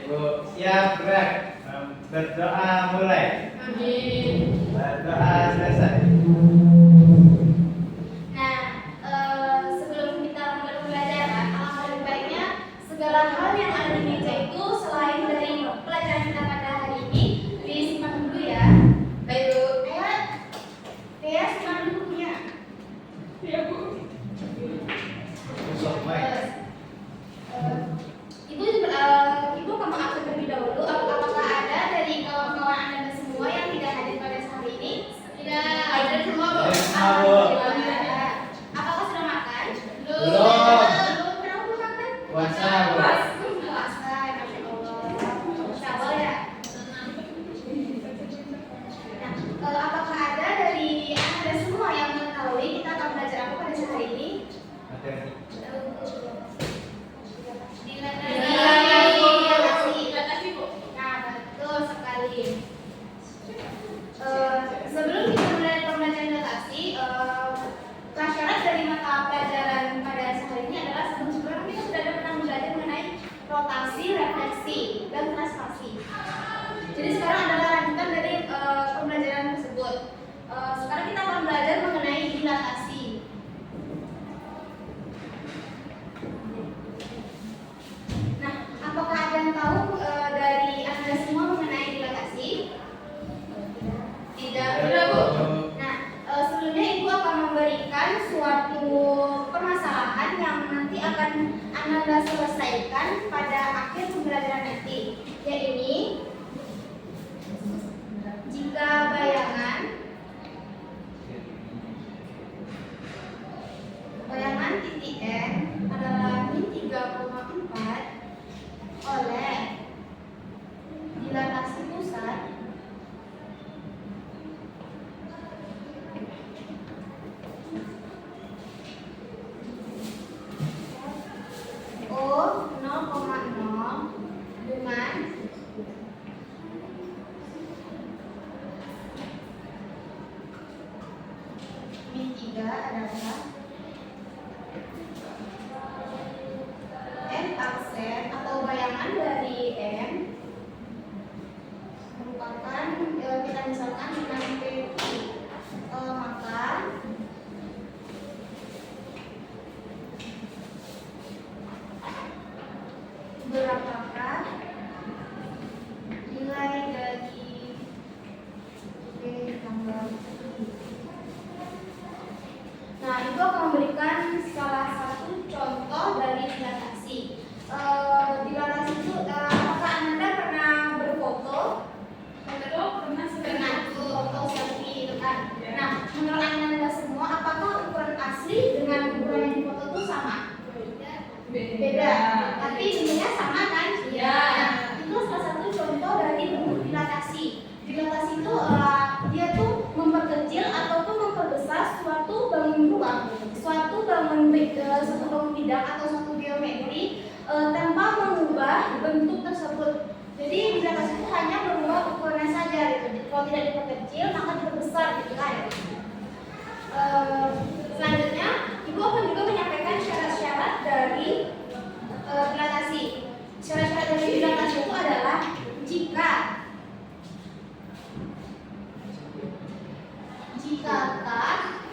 Bu, siap gerak. Berdoa mulai. Amin. Berdoa selesai. Nah, sebelum kita mulai pembelajaran, alangkah lebih baiknya segala hal yang ada di meja itu selain dari pelajaran kita pada hari ini disimpan dulu ya. Baik Bu. Dea simpan dulu bukunya. Iya Bu. Ibu akan mengakui terlebih dahulu apakah ada dari kawan-kawan Anda semua yang tidak hadir pada hari ini? Tidak. Ada semua Bu. Alhamdulillah. Apakah sudah makan? Belum. Kenapa belum makan? Puasa, Bu. Puasa, Masya Allah. Insya Allah ya. Nah, apakah ada dari Anda semua yang mengetahui kita akan belajar apa pada hari ini? Materi. Nah, betul sekali. Sebelum kita mulai pembelajaran datasi, prasyarat dari mata pelajaran pada hari ini adalah sebelumnya kita sudah ada pernah belajar mengenai rotasi, refleksi, dan translasi. Jadi sekarang adalah lanjutan dari pembelajaran tersebut. Sekarang kita akan belajar mengenai dilatasi. Nah, apakah ada yang tahu dari Anda semua mengenai dilatasi? Tidak, Bu. Nah, sebelumnya Ibu akan memberikan suatu permasalahan yang nanti akan Anda selesaikan pada akhir pembelajaran nanti, yaitu jika bayangan titik N adalah min 3,4 oleh dilatasi pusat O 0,0 dengan min 3 adalah N aksen atau bayangan dari N merupakan kita misalkan dengan PT, maka berapakah nilai dari P tambah I? Nah, itu akan memberikan salah satu contoh dari dilatasi. Dilatasi itu, apakah Anda pernah berfoto? Pernah foto selfie itu kan. Nah, menurut Anda semua, apakah ukuran asli dengan ukuran yang difoto itu sama? Beda. Tapi bentuknya sama kan? Iya. Nah, itu salah satu contoh dari bentuk dilatasi. Dilatasi itu dia tuh memperkecil ataupun memperbesar suatu bangun ruang, suatu bangun bidang atau suatu geometri tanpa mengubah bentuk tersebut. Jadi dilatasi itu hanya mengubah ukurannya saja gitu. Kalau tidak diperkecil maka diperbesar gitu kan. Selanjutnya Ibu akan juga menyampaikan syarat-syarat dari dilatasi. Syarat-syarat dari dilatasi itu adalah jika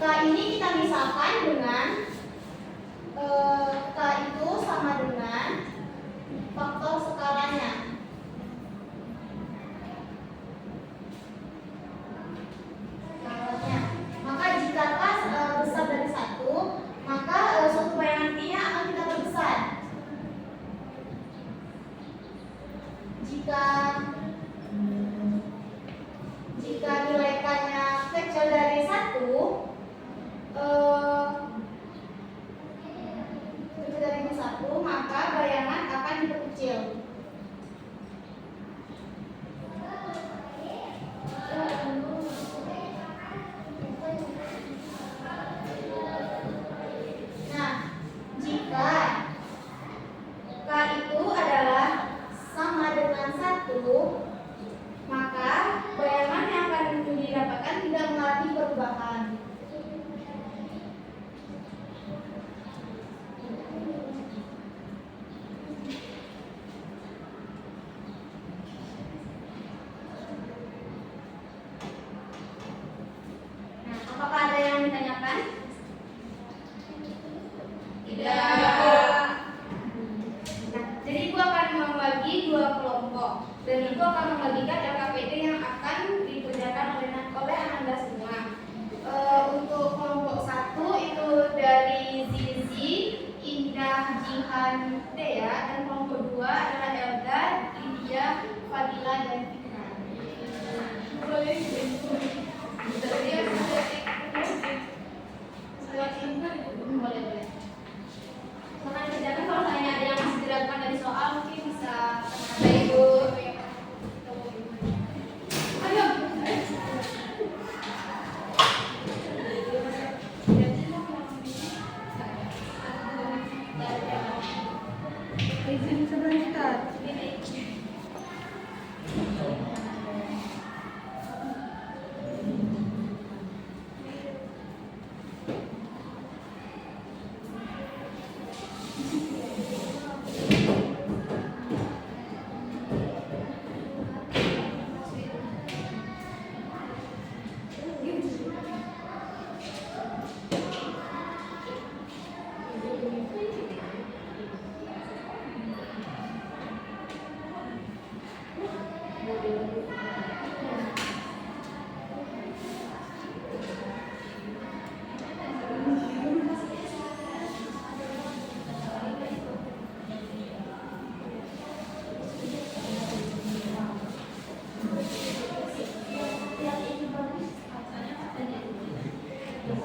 K ini kita misalkan dengan K itu sama dengan faktor skalanya. Maka jika K dan Dea, dan kelompok 2 adalah Elda, Lydia, Fadila, dan Fitra. Boleh. Boleh. Silakan dikerjakan. Kalau misalnya ada yang masih diragukan dari soal, mungkin bisa kata Ibu. Ayo. Izin sebentar.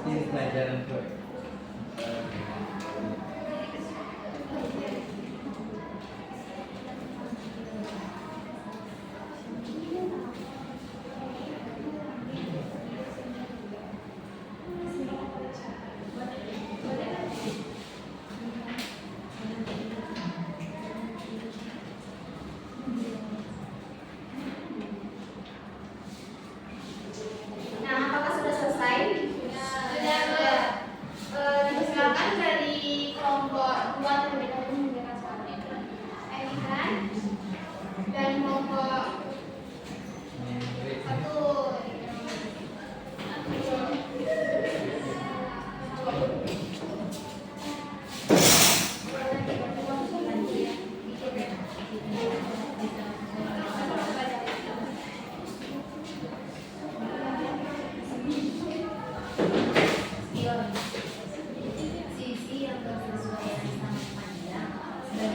Ini pelajaran tuh. Nah, apakah sudah selesai? Sudah. Dipersilakan dari kelompok 2 terlebih dahulu memberikan soalnya. Edikan dan kelompok 1. Sisi yang bersesuaian sama panjang dan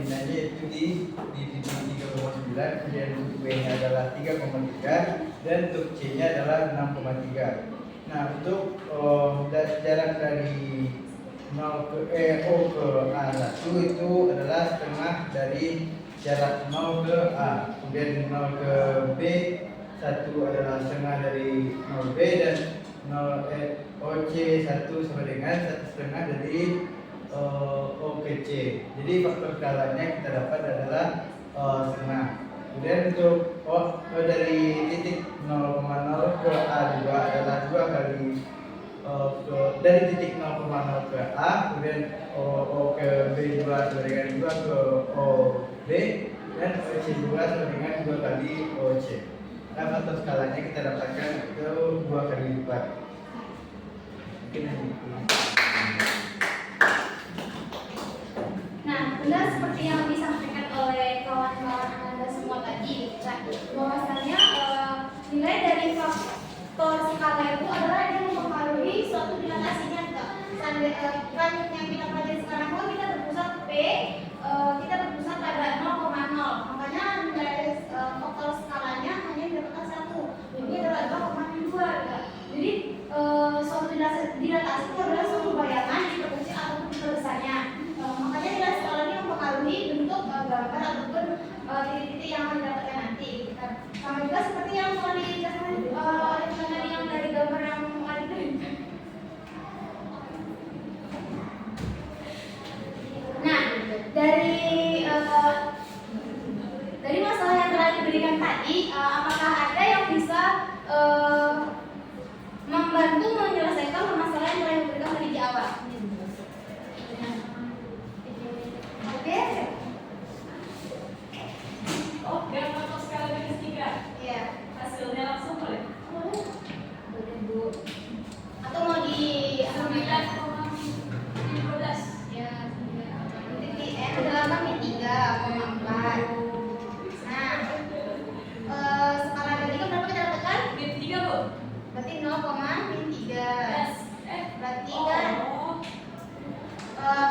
perbandingannya itu di titik 3,9, kemudian untuk B-nya adalah 3,3 dan untuk C-nya adalah 6,3. Nah, untuk jarak dari 0 ke O ke A1 itu adalah setengah dari jarak 0 ke A. Kemudian 0 ke B 1 adalah setengah dari 0B dan OC 1 sama dengan 1/2 dari O ke C. Jadi faktor skalanya kita dapat adalah setengah. Kemudian untuk dari titik 0,0 ke A2 adalah 2 kali dari titik 0,0 ke A, kemudian O ke B2 sama dengan 2 ke OB dan OC2 sama dengan 2 kali OC. Nah, faktor skalanya kita dapatkan itu 2 kali lipat. Mungkin Nah, benar seperti yang disampaikan oleh kawan-kawan Anda semua tadi, bahwasanya nilai dari faktor skala itu adalah yang mempengaruhi suatu dilatasi nyata. Kan yang kita pelajari sekarang kan kita berpusat P, kita berpusat pada 0,0. Makanya nilai faktor skalanya hanya didapatkan 1. Ini adalah 2,2. Jadi suatu dilatasi itu adalah suatu bayangan diproduksi ataupun perbesarnya. Makanya nilai skala ini mempengaruhi bentuk gambar ataupun titik-titik yang akan didapatkan nanti. Sama juga seperti yang telah dijelaskan oleh tadi yang dari gambar yang ada itu. Nah, dari masalah yang telah diberikan tadi, apakah ada yang bisa membantu menyelesaikan permasalahan yang telah diberikan tadi di awal? Oke? Oke, faktor skala minus 3. Iya. Hasilnya langsung boleh? Boleh, Bu. Atau mau di 9,12. ya, titik N adalah kan 3,4. Nah, skala dari itu berapa kita dapatkan? Min 3, Bu. Berarti 0,3. Berarti kan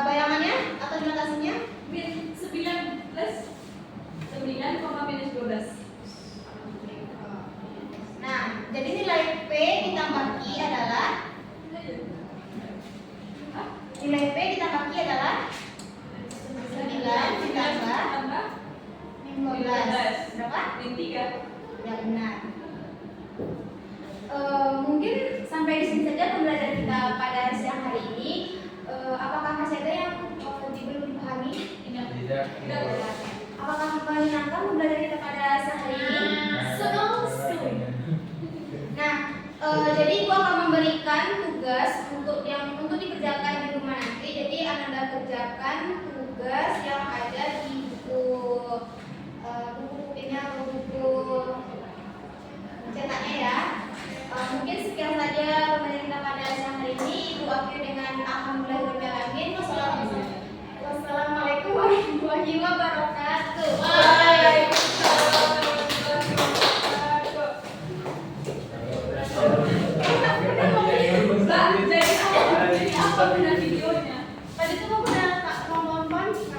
bayangannya atau dilatasinya? Min 9 plus 9,-12. Nah, jadi nilai P ditambah Q adalah nilai P ditambah Q adalah 9 ditambah 15. Berapa? Min 3. Ya benar. Mungkin sampai di sini saja pembelajaran kita pada siang hari ini. Apakah masih ada yang belum dipahami? tidak. Apakah menyenangkan pembelajaran kita pada siang hari ini? Nah, jadi gua akan memberikan tugas untuk dikerjakan di rumah nanti. Jadi Anda kerjakan tugas yang ada di buku ini atau buku cetaknya ya. Mungkin sekian saja pembelajaran kita pada siang hari ini. Ibu akhiri dengan alhamdulillahirobbilalamin. Wassalamualaikum warahmatullahi wabarakatuh. Mbak, jadi apa gunanya videonya? Tadi tuh aku udah